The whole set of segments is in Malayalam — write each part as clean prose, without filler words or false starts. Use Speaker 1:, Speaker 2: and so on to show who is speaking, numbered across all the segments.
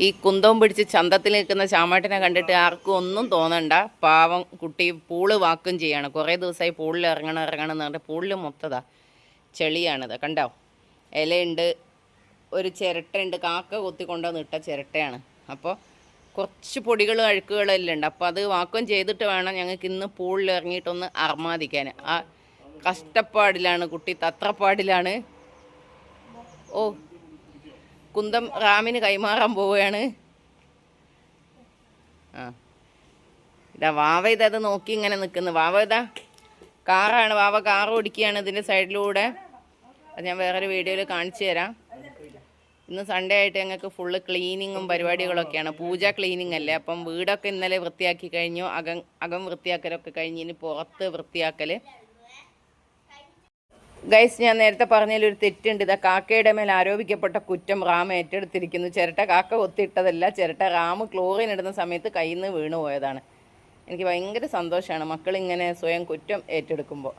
Speaker 1: ഈ കുന്തവും പിടിച്ച് ചന്തത്തിൽ നിൽക്കുന്ന ചാമാട്ടിനെ കണ്ടിട്ട് ആർക്കും ഒന്നും തോന്നണ്ട. പാവം കുട്ടി പൂള് വാക്കും ചെയ്യാണ്. കുറേ ദിവസമായി പൂളിൽ ഇറങ്ങണം എന്ന് പറഞ്ഞിട്ട് പൂളിൽ മൊത്തതാ ചെളിയാണിത്. കണ്ടോ, ഇലയുണ്ട്, ഒരു ചിരട്ടയുണ്ട്, കാക്ക കൊത്തിക്കൊണ്ടുവന്ന് ഇട്ട ചിരട്ടയാണ്. അപ്പോൾ കുറച്ച് പൊടികളും അഴുക്കുകളും എല്ലാം ഉണ്ട്. അപ്പോൾ അത് വാക്വം ചെയ്തിട്ട് വേണം ഞങ്ങൾക്ക് ഇന്ന് പൂളിൽ ഇറങ്ങിയിട്ടൊന്ന് അർമാദിക്കാൻ. ആ കഷ്ടപ്പാടിലാണ് കുട്ടി, തത്രപ്പാടിലാണ്. ഓ, കുന്തം റാമിന് കൈമാറാൻ പോവുകയാണ്. ആ, ഇതാ വാവ ഇതത് നോക്കി ഇങ്ങനെ നിൽക്കുന്നു. വാവ ഇതാ കാറാണ്, വാവ കാർ ഓടിക്കുകയാണ് ഇതിൻ്റെ സൈഡിലൂടെ. അത് ഞാൻ വേറൊരു വീഡിയോയിൽ കാണിച്ചു തരാം. ഇന്ന് സൺഡേ ആയിട്ട് ഞങ്ങൾക്ക് ഫുള്ള് ക്ലീനിങ്ങും പരിപാടികളൊക്കെയാണ്. പൂജ ക്ലീനിങ് അല്ലേ, അപ്പം വീടൊക്കെ ഇന്നലെ വൃത്തിയാക്കി കഴിഞ്ഞു. അകം വൃത്തിയാക്കലൊക്കെ കഴിഞ്ഞ് ഇനി പുറത്ത് വൃത്തിയാക്കൽ. ഗൈസ്, ഞാൻ നേരത്തെ പറഞ്ഞതിലൊരു തെറ്റുണ്ട്. ഇതാ കാക്കയുടെ മേൽ ആരോപിക്കപ്പെട്ട കുറ്റം റാം ഏറ്റെടുത്തിരിക്കുന്നു. ചിരട്ട കാക്ക കൊത്തിയിട്ടതല്ല, ചിരട്ട റാം ക്ലോറിൻ ഇടുന്ന സമയത്ത് കയ്യിൽ നിന്ന് വീണു പോയതാണ്. എനിക്ക് ഭയങ്കര സന്തോഷമാണ് മക്കളിങ്ങനെ സ്വയം കുറ്റം ഏറ്റെടുക്കുമ്പോൾ.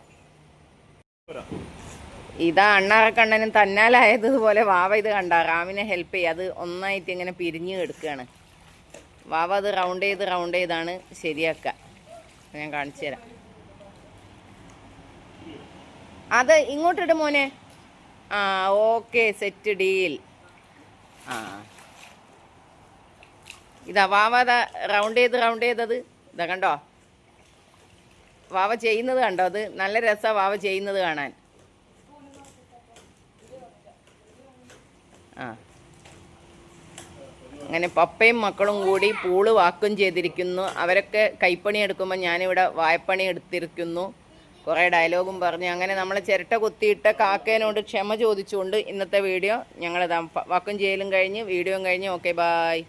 Speaker 1: ഇതാ അണ്ണാറക്കണ്ണനും തന്നാലായതുപോലെ വാവ ഇത് കണ്ട റാമിനെ ഹെൽപ്പ് ചെയ്യുക. അത് ഒന്നായിട്ട് ഇങ്ങനെ പിരിഞ്ഞ് എടുക്കുകയാണ്. വാവ അത് റൗണ്ട് ചെയ്താണ് ശരിയാക്കുക. ഞാൻ കാണിച്ചു തരാം. അത് ഇങ്ങോട്ടിട്ട് മോനെ. ആ, ഓക്കെ, സെറ്റ് ഡീൽ. ആ, ഇതാ വാവ അതാ റൗണ്ട് ചെയ്തത് ഇതാ കണ്ടോ, വാവ ചെയ്യുന്നത് കണ്ടോ. അത് നല്ല രസമാണ് വാവ ചെയ്യുന്നത് കാണാൻ. ആ, അങ്ങനെ പപ്പയും മക്കളും കൂടി പൂള് വാക്കും ചെയ്തിരിക്കുന്നു. അവരൊക്കെ കൈപ്പണി എടുക്കുമ്പോൾ ഞാനിവിടെ വായ്പണി എടുത്തിരിക്കുന്നു. കുറേ ഡയലോഗും പറഞ്ഞ് അങ്ങനെ നമ്മൾ ചിരട്ട കുത്തിയിട്ട കാക്കേനോട് ക്ഷമ ചോദിച്ചുകൊണ്ട് ഇന്നത്തെ വീഡിയോ ഞങ്ങൾ വാക്കും ചെയ്യലും കഴിഞ്ഞ് വീഡിയോയും കഴിഞ്ഞ്. Okay, bye.